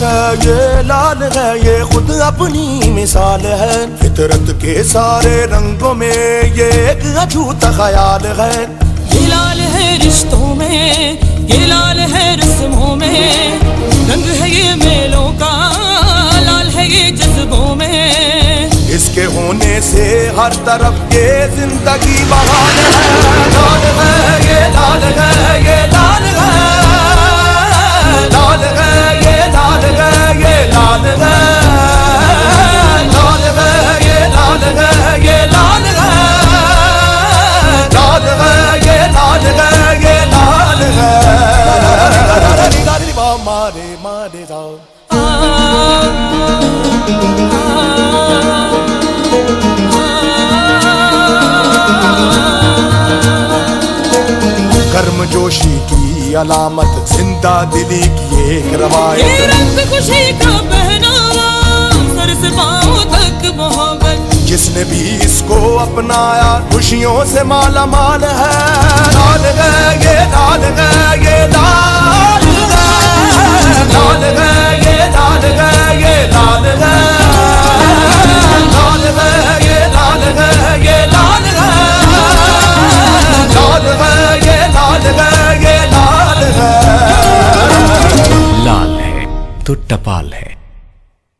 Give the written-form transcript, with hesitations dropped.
है ये लाल है, ये खुद अपनी मिसाल है। फितरत के सारे रंगों में ये एक अछूता ख्याल है। ये लाल है रिश्तों में, ये लाल है रस्मों में, रंग है ये मेलों का, लाल है ये जज्बों में। इसके होने से हर तरफ ये जिंदगी बहार है। लाल है ये लाल है, ये लाल है, लाल है ये लाल है, ये लाल है, लाल है ये लाल है, ये लाल है, लाल है ये लाल है, ये लाल है। मारे मारे जाओ गर्मजोशी की अलामत, जिंदा दिली की एक रवायत। ये रंग खुशी का पहनावा, सर से पांव तक मोहब्बत। जिसने भी इसको अपनाया खुशियों से माला माल है। लाल है ये